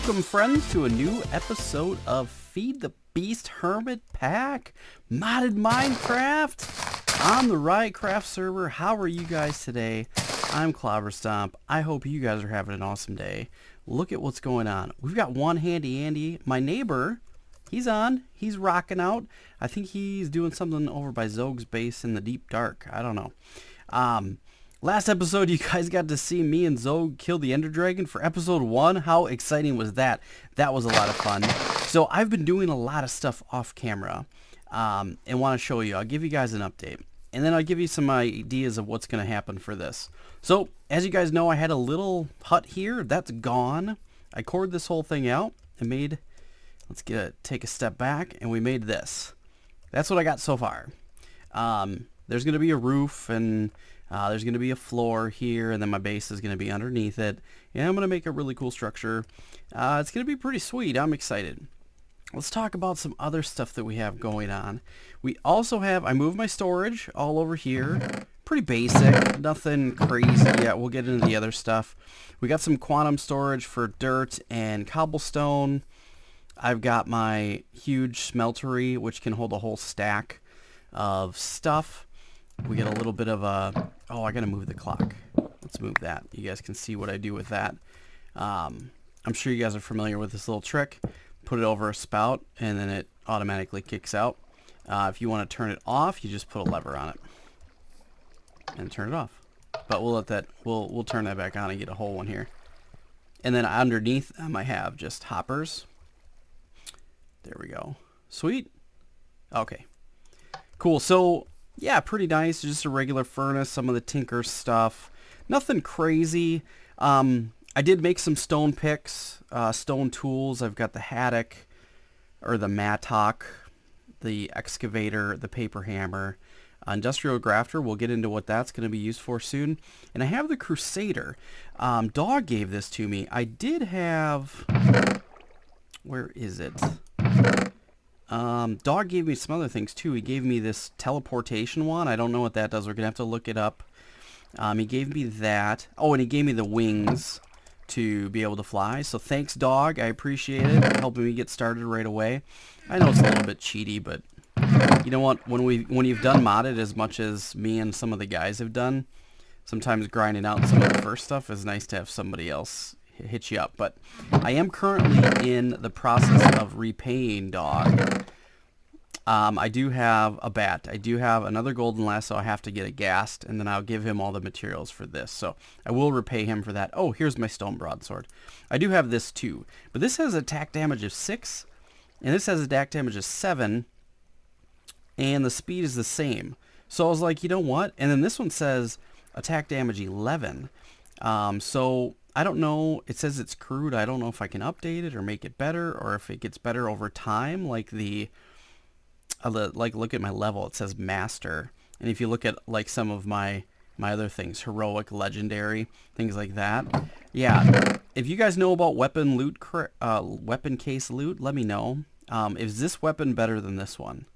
Welcome, friends, to a new episode of Feed the Beast Hermitpack modded Minecraft on the Ryotcraft server. How are you guys today? I'm Clobberstomp. I hope you guys are having an awesome day. Look at what's going on. We've got one handy Andy. My neighbor, he's on. He's rocking out. I think he's doing something over by Zog's base in the deep dark. I don't know. Last episode, you guys got to see me and Zog kill the Ender Dragon for episode 1. How exciting was that? That was a lot of fun. So I've been doing a lot of stuff off camera and want to show you. I'll give you guys an update. And then I'll give you some ideas of what's going to happen for this. So, as you guys know, I had a little hut here. That's gone. I cored this whole thing out and made... Let's take a step back, and we made this. That's what I got so far. There's going to be a roof, and there's going to be a floor here, and then my base is going to be underneath it. And I'm going to make a really cool structure. It's going to be pretty sweet. I'm excited. Let's talk about some other stuff that we have going on. We also have, I moved my storage all over here. Pretty basic, nothing crazy yet. We'll get into the other stuff. We got some quantum storage for dirt and cobblestone. I've got my huge smeltery, which can hold a whole stack of stuff. We get a little bit of a... Oh, I gotta move the clock. Let's move that. You guys can see what I do with that. I'm sure you guys are familiar with this little trick. Put it over a spout, and then it automatically kicks out. If you want to turn it off, you just put a lever on it and turn it off. But we'll let that... We'll turn that back on and get a whole one here. And then underneath them, I have just hoppers. There we go. Sweet. Okay. Cool. So, yeah, pretty nice. Just a regular furnace. Some of the tinker stuff. Nothing crazy. I did make some stone picks, stone tools. I've got the haddock, or the mattock, the excavator, the paper hammer, industrial grafter. We'll get into what that's going to be used for soon. And I have the crusader. Dog gave this to me. I did have... Where is it? Dog gave me some other things too. He gave me this teleportation one. I don't know what that does. We're gonna have to look it up. He gave me that. Oh, and he gave me the wings to be able to fly. So thanks, Dog. I appreciate it. Helping me get started right away. I know it's a little bit cheaty, but you know what? When you've done modded as much as me and some of the guys have done, sometimes grinding out some of the first stuff is nice to have somebody else hit you up. But I am currently in the process of repaying Dog. I do have a bat. I do have another golden lasso. I have to get it gassed, and then I'll give him all the materials for this. So I will repay him for that. Oh, here's my stone broadsword. I do have this too, but this has attack damage of 6, and this has attack damage of 7, and the speed is the same. So I was like, you know what? And then this one says attack damage 11. So I don't know. It says it's crude. I don't know if I can update it or make it better, or if it gets better over time. Like look at my level. It says master, and if you look at like some of my other things, heroic, legendary, things like that. Yeah. If you guys know about weapon case loot, let me know. Is this weapon better than this one?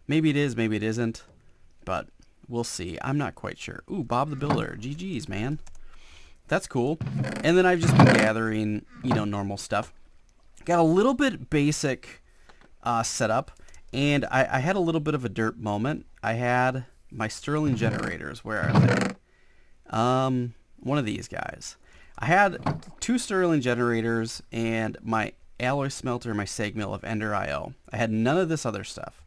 Maybe it is. Maybe it isn't. But we'll see. I'm not quite sure. Ooh, Bob the Builder. GG's, man. That's cool. And then I've just been gathering, you know, normal stuff. Got a little bit basic setup, and I had a little bit of a derp moment. I had my Sterling generators. Where are they? One of these guys. I had 2 Sterling generators and my alloy smelter, my sag mill of Ender IO. I had none of this other stuff,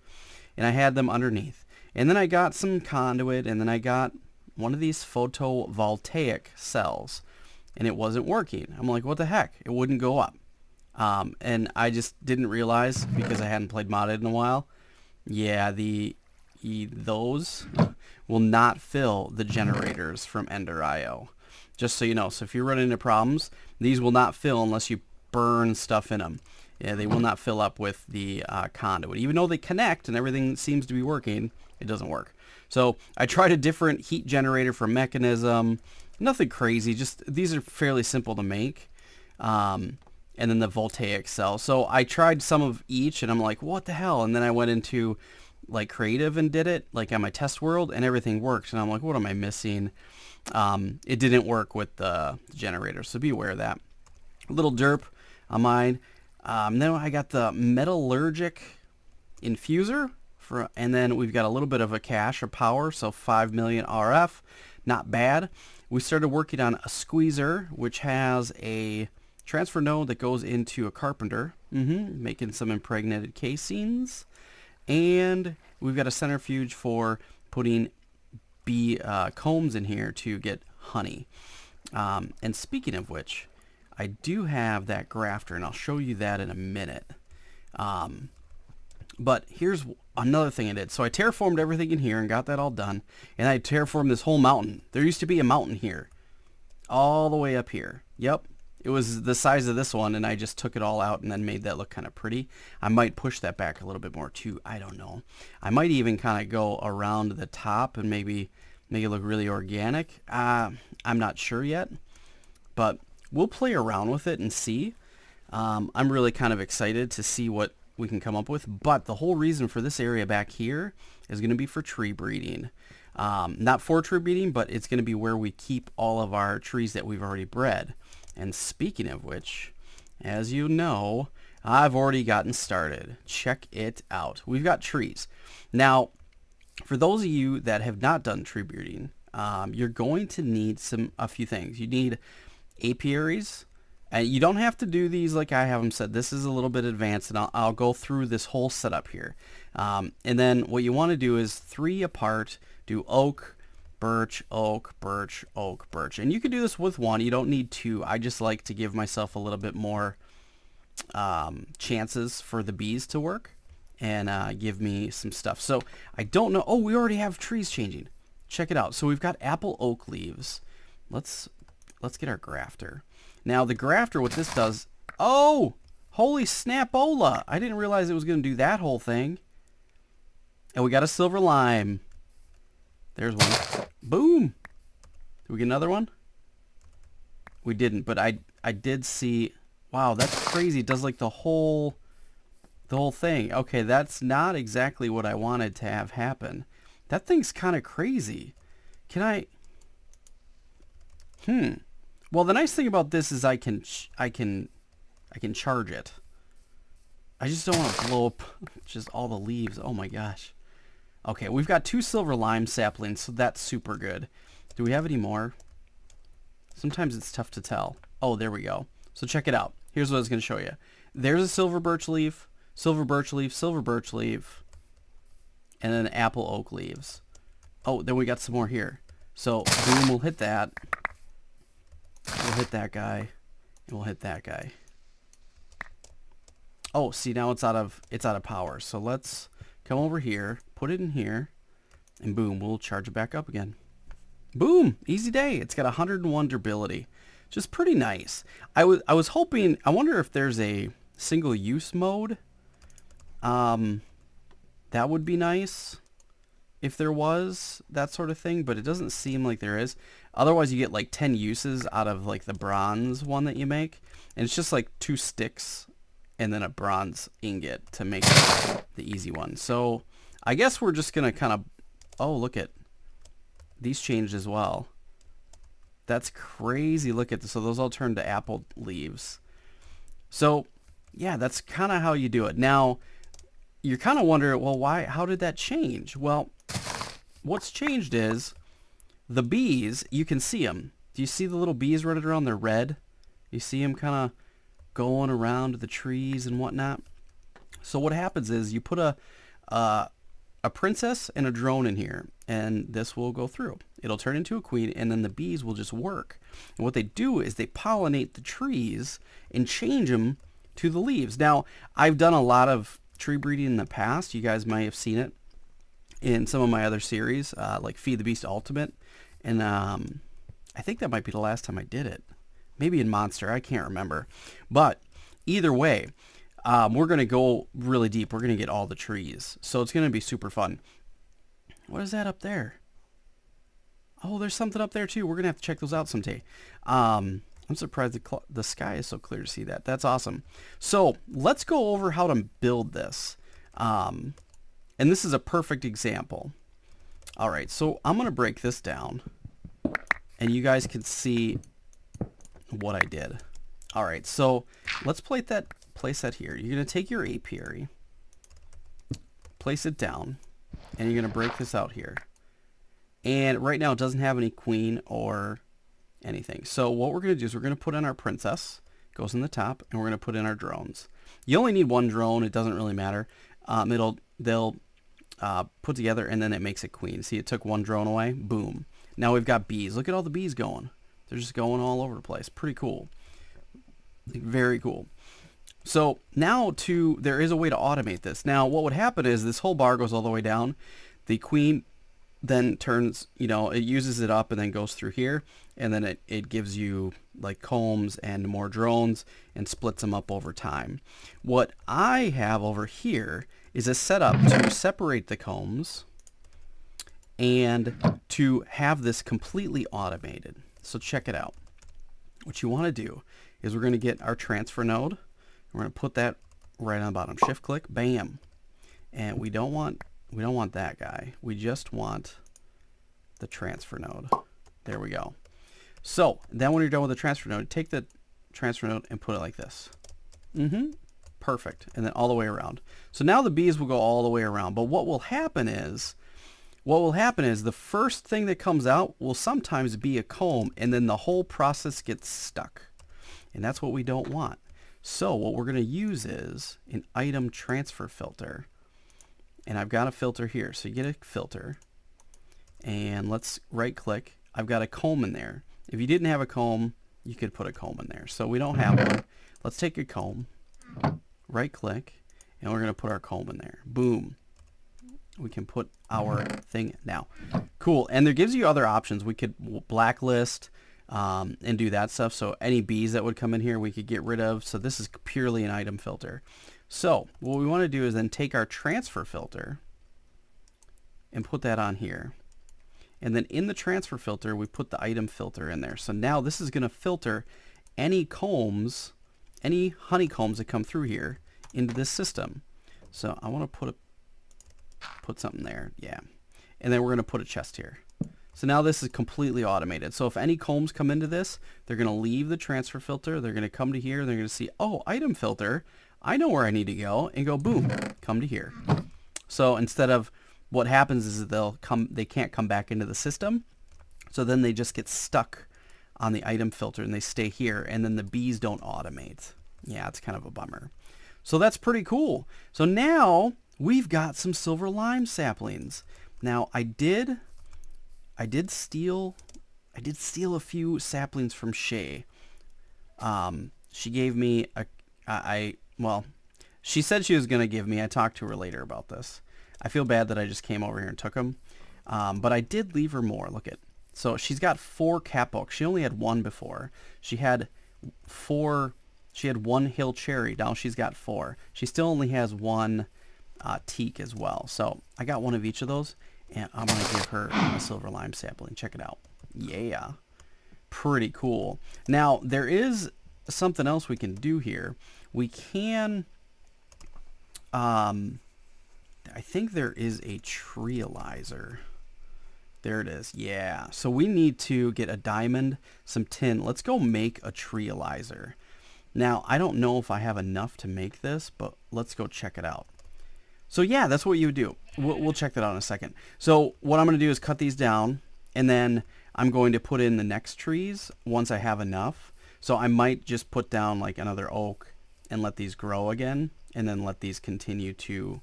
and I had them underneath. And then I got some conduit, and then I got one of these photovoltaic cells, and it wasn't working. I'm like, what the heck? It wouldn't go up. And I just didn't realize, because I hadn't played modded in a while. Yeah, those will not fill the generators from Ender IO. Just so you know. So if you're running into problems, these will not fill unless you burn stuff in them. Yeah, they will not fill up with the conduit. Even though they connect and everything seems to be working, it doesn't work. So I tried a different heat generator for mechanism. Nothing crazy. Just these are fairly simple to make. And then the voltaic cell. So I tried some of each, and I'm like, what the hell? And then I went into like creative and did it like on my test world, and everything worked. And I'm like, what am I missing? It didn't work with the generator. So be aware of that. A little derp. on mine. Then I got the metallurgic infuser, and then we've got a little bit of a cache of power, so 5 million RF, not bad. We started working on a squeezer, which has a transfer node that goes into a carpenter, making some impregnated casings. And we've got a centrifuge for putting bee combs in here to get honey. And speaking of which, I do have that grafter, and I'll show you that in a minute. But here's another thing I did. So I terraformed everything in here and got that all done. And I terraformed this whole mountain. There used to be a mountain here, all the way up here. Yep. It was the size of this one, and I just took it all out and then made that look kind of pretty. I might push that back a little bit more too. I don't know. I might even kind of go around the top and maybe make it look really organic. I'm not sure yet, but we'll play around with it and see. I'm really kind of excited to see what we can come up with. But the whole reason for this area back here is going to be for tree breeding. Not for tree breeding, but it's going to be where we keep all of our trees that we've already bred. And speaking of which, as you know, I've already gotten started. Check it out. We've got trees. Now, for those of you that have not done tree breeding, you're going to need a few things. You need apiaries. And you don't have to do these like I have them set. This is a little bit advanced, and I'll go through this whole setup here. And then what you want to do is 3 apart, do oak, birch, oak, birch, oak, birch. And you can do this with 1. You don't need 2. I just like to give myself a little bit more chances for the bees to work and give me some stuff. So I don't know. Oh, we already have trees changing. Check it out. So we've got apple oak leaves. Let's get our grafter. Now the grafter, what this does, oh, holy snapola. I didn't realize it was going to do that whole thing. And we got a silver lime. There's one. Boom. Did we get another one? We didn't, but I did see, wow, that's crazy. It does like the whole thing. Okay, that's not exactly what I wanted to have happen. That thing's kind of crazy. Can I? Well, the nice thing about this is I can charge it. I just don't want to blow up just all the leaves. Oh my gosh. Okay, we've got 2 silver lime saplings, so that's super good. Do we have any more? Sometimes it's tough to tell. Oh, there we go. So check it out. Here's what I was going to show you. There's a silver birch leaf, silver birch leaf, silver birch leaf, and then apple oak leaves. Oh, then we got some more here. So boom, we'll hit that. We'll hit that guy, and we'll hit that guy. Oh, see, now it's out of power. So let's come over here, put it in here, and boom, we'll charge it back up again. Boom, easy day. It's got 101 durability, just pretty nice. I was hoping, I wonder if there's a single use mode. That would be nice if there was that sort of thing, but it doesn't seem like there is. Otherwise, you get like 10 uses out of like the bronze one that you make, and it's just like 2 sticks and then a bronze ingot to make the easy one. So I guess we're just gonna kind of, oh, look at these changed as well. That's crazy. Look at this. So those all turned to apple leaves. So yeah, that's kind of how you do it. Now you're kind of wondering, well, how did that change? Well, what's changed is the bees, you can see them. Do you see the little bees running around? They're red. You see them kind of going around the trees and whatnot. So what happens is you put a princess and a drone in here, and this will go through. It'll turn into a queen, and then the bees will just work. And what they do is they pollinate the trees and change them to the leaves. Now, I've done a lot of tree breeding in the past. You guys might have seen it in some of my other series, like Feed the Beast Ultimate. And I think that might be the last time I did it. Maybe in Monster, I can't remember. But either way, we're going to go really deep. We're going to get all the trees. So it's going to be super fun. What is that up there? Oh, there's something up there too. We're going to have to check those out someday. I'm surprised the sky is so clear to see that. That's awesome. So let's go over how to build this. And this is a perfect example. All right, so I'm going to break this down, and you guys can see what I did. All right, so let's place that here. You're going to take your apiary, place it down, and you're going to break this out here. And right now it doesn't have any queen or anything. So what we're going to do is we're going to put in our princess, goes in the top, and we're going to put in our drones. You only need one drone. It doesn't really matter. They'll put together, and then it makes it queen. See, it took one drone away. Boom. Now we've got bees. Look at all the bees going. They're just going all over the place. Pretty cool. Very cool. So now there is a way to automate this. Now what would happen is this whole bar goes all the way down. The queen then turns, it uses it up and then goes through here, and then it gives you like combs and more drones and splits them up over time. What I have over here is a setup to separate the combs and to have this completely automated. So check it out. What you want to do is we're going to get our transfer node. We're going to put that right on the bottom. Shift click, bam. And we don't want that guy. We just want the transfer node. There we go. So then when you're done with the transfer node, take the transfer node and put it like this. Perfect. And then all the way around. So now the bees will go all the way around. But what will happen is the first thing that comes out will sometimes be a comb, and then the whole process gets stuck. And that's what we don't want. So what we're going to use is an item transfer filter. And I've got a filter here. So you get a filter. And let's right click. I've got a comb in there. If you didn't have a comb, you could put a comb in there. So we don't have one. Let's take a comb. Right click. And we're going to put our comb in there. Boom. We can put our thing now. Cool. And there gives you other options. We could blacklist and do that stuff. So any bees that would come in here, we could get rid of. So this is purely an item filter. So what we want to do is then take our transfer filter and put that on here. And then in the transfer filter, we put the item filter in there. So now this is going to filter any combs, any honeycombs that come through here into this system. So I want to put something there. Yeah. And then we're going to put a chest here. So now this is completely automated. So if any combs come into this, they're going to leave the transfer filter. They're going to come to here. They're going to see, oh, item filter. I know where I need to go, and go, boom, come to here. So instead of, what happens is that they can't come back into the system. So then they just get stuck on the item filter and they stay here, and then the bees don't automate. Yeah, it's kind of a bummer. So that's pretty cool. So now we've got some silver lime saplings. Now I did steal a few saplings from Shay. She gave me she said she was going to give me. I talked to her later about this. I feel bad that I just came over here and took them. But I did leave her more. Look at. So she's got 4 capbooks. She only had 1 before. She had 4. She had 1 hill cherry. Now she's got 4. She still only has 1 teak as well. So I got 1 of each of those. And I'm going to give her a silver lime sapling. Check it out. Yeah. Pretty cool. Now, there is something else we can do here. We can... I think there is a treealizer. There it is. Yeah. So we need to get a diamond, some tin. Let's go make a treealizer. Now, I don't know if I have enough to make this, but let's go check it out. So yeah, that's what you would do. We'll check that out in a second. So what I'm going to do is cut these down, and then I'm going to put in the next trees once I have enough. So I might just put down like another oak and let these grow again, and then let these continue to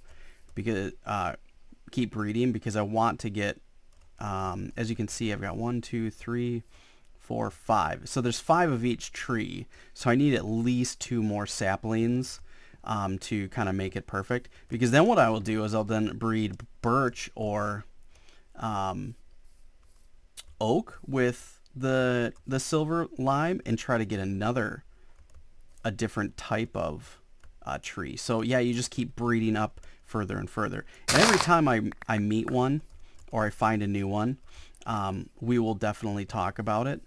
keep breeding, because I want to get, as you can see, I've got 1, 2, 3, 4, 5. So there's 5 of each tree. So I need at least 2 more saplings to kind of make it perfect, because then what I will do is I'll then breed birch or oak with the silver lime and try to get a different type of tree. So yeah, you just keep breeding up further and further, and every time I meet one or I find a new one, we will definitely talk about it,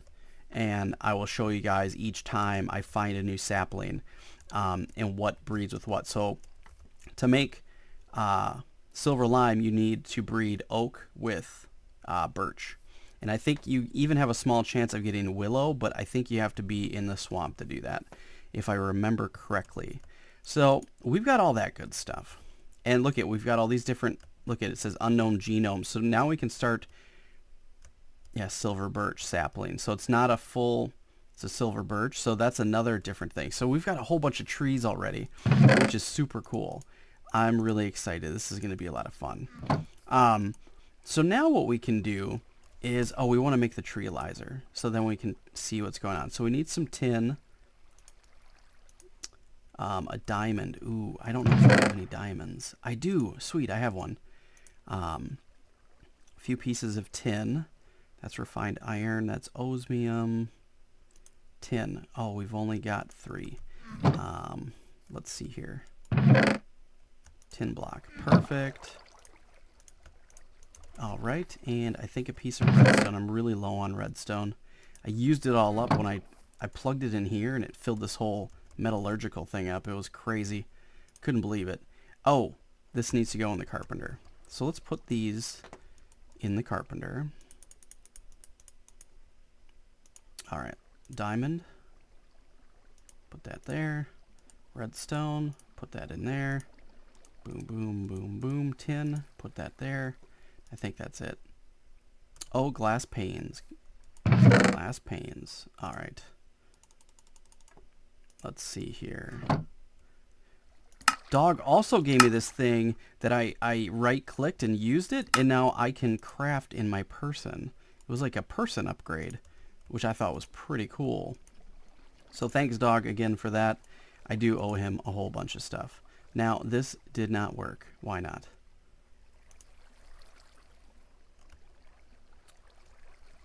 and I will show you guys each time I find a new sapling and what breeds with what. So to make silver lime, you need to breed oak with birch, and I think you even have a small chance of getting willow, but I think you have to be in the swamp to do that. if I remember correctly. So we've got all that good stuff. And look at, we've got all these different, look at it, says unknown genomes. So now we can start, yeah, silver birch sapling. So it's not a full, it's a silver birch. So that's another different thing. So we've got a whole bunch of trees already, which is super cool. I'm really excited. This is going to be a lot of fun. So now what we can do is, oh, we want to make the treealizer. So then we can see what's going on. So we need some tin. A diamond. Ooh, I don't know if I have any diamonds. I do. Sweet, I have one. A few pieces of tin. That's refined iron. That's osmium. Tin. Oh, we've only got 3. Let's see here. Tin block. Perfect. All right, and I think a piece of redstone. I'm really low on redstone. I used it all up when I plugged it in here, and it filled this whole metallurgical thing up. It was crazy. Couldn't believe it. Oh, this needs to go in the carpenter. So let's put these in the carpenter. All right, diamond. Put that there. Redstone. Put that in there. Boom, boom, boom, boom. Tin. Put that there. I think that's it. Oh, glass panes. Glass panes. All right. Let's see here. Dog also gave me this thing that I right-clicked and used it, and now I can craft in my person. It was like a person upgrade, which I thought was pretty cool. So thanks, Dog, again for that. I do owe him a whole bunch of stuff. Now, this did not work. Why not?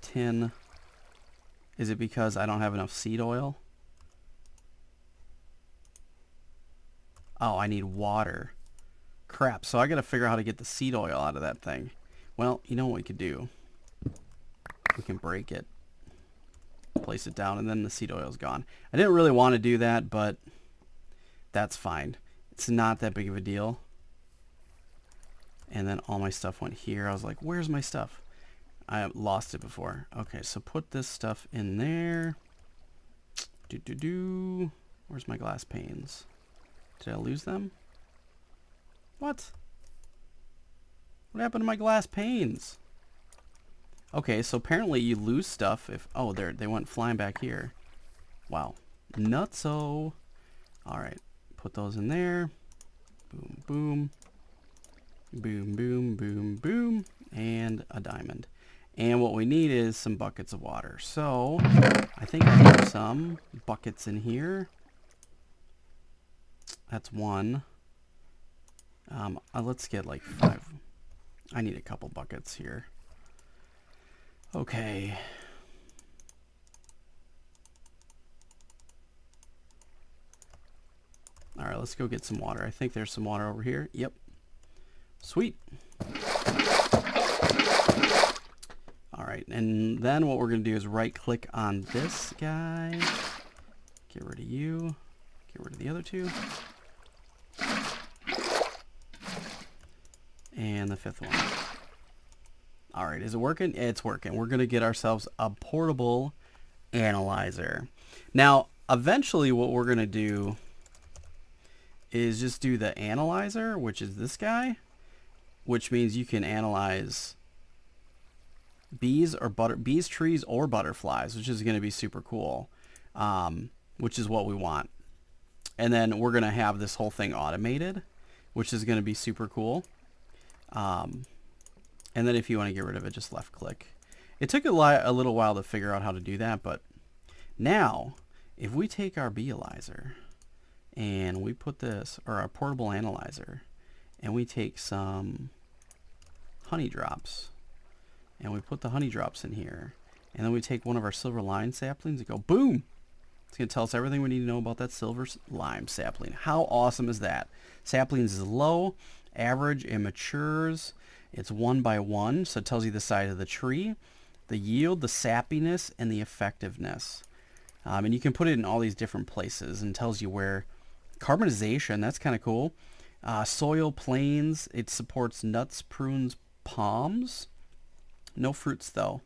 Tin. Is it because I don't have enough seed oil? Oh, I need water. Crap, so I gotta figure out how to get the seed oil out of that thing. Well, you know what we could do? We can break it. Place it down, and then the seed oil's gone. I didn't really want to do that, but that's fine. It's not that big of a deal. And then all my stuff went here. I was like, where's my stuff? I lost it before. Okay, so put this stuff in there. Where's my glass panes? Did I lose them? What? What happened to my glass panes? Okay, so apparently you lose stuff if... Oh, there, they went flying back here. Wow. Nutso. Alright, put those in there. Boom, boom. Boom, boom, boom, boom. And a diamond. And what we need is some buckets of water. So, I think I have some buckets in here. That's 1. Let's get like 5. I need a couple buckets here. Okay. Alright, let's go get some water. I think there's some water over here. Yep. Sweet. Alright, and then what we're going to do is right-click on this guy. Get rid of you. Get rid of the other 2. And the 5th one. Alright, is it working? It's working. We're going to get ourselves a portable analyzer. Now, eventually what we're going to do is just do the analyzer, which is this guy, which means you can analyze bees, trees, or butterflies, which is going to be super cool, which is what we want. And then we're going to have this whole thing automated, which is going to be super cool. And then if you want to get rid of it, just left click. It took a little while to figure out how to do that, but now if we take our beealyzer and we put this, or our portable analyzer, and we take some honey drops and we put the honey drops in here, and then we take one of our silver lime saplings and go boom, it's going to tell us everything we need to know about that silver lime sapling. How awesome is that? Saplings is low, average, and matures. It's 1 by 1, so it tells you the size of the tree, the yield, the sappiness, and the effectiveness. And you can put it in all these different places, and tells you where. Carbonization, that's kind of cool. Soil, plains, it supports nuts, prunes, palms. No fruits though.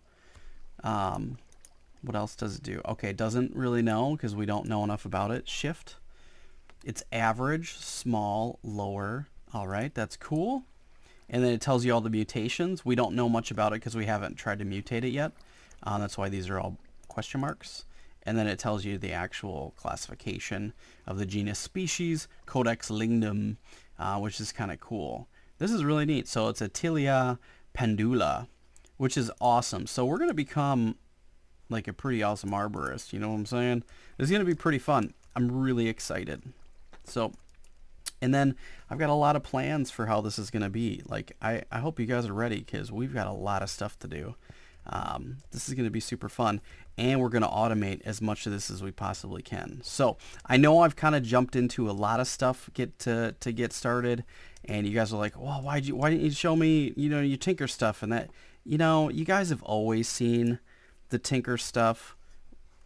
What else does it do? Okay, it doesn't really know because we don't know enough about it. Shift. It's average, small, lower. All right, that's cool. And then it tells you all the mutations. We don't know much about it because we haven't tried to mutate it yet. That's why these are all question marks. And then it tells you the actual classification of the genus species, Codex Lignum, which is kind of cool. This is really neat. So it's a Tilia pendula, which is awesome. So we're going to become like a pretty awesome arborist. You know what I'm saying? It's going to be pretty fun. I'm really excited. So, and then I've got a lot of plans for how this is going to be. Like, I hope you guys are ready because we've got a lot of stuff to do. This is going to be super fun, and we're going to automate as much of this as we possibly can. So I know I've kind of jumped into a lot of stuff to get started, and you guys are like, well, why didn't you show me, you know, your Tinker stuff? And that, you know, you guys have always seen the Tinker stuff.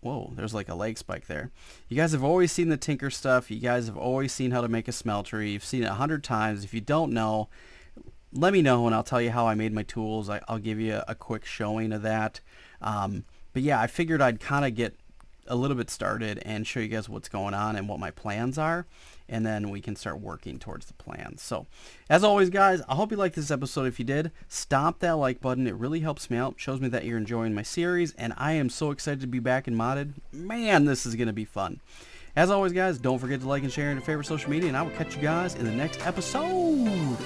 Whoa, there's like a leg spike there. You guys have always seen the Tinker stuff. You guys have always seen how to make a smeltery. You've seen it 100 times. If you don't know, let me know and I'll tell you how I made my tools. I'll give you a quick showing of that. But yeah, I figured I'd kind of get a little bit started and show you guys what's going on and what my plans are, and then we can start working towards the plans. So as always, guys, I hope you liked this episode. If you did, stomp that like button. It really helps me out, shows me that you're enjoying my series, and I am so excited to be back in modded. Man, this is going to be fun. As always, guys, don't forget to like and share on your favorite social media, and I will catch you guys in the next episode.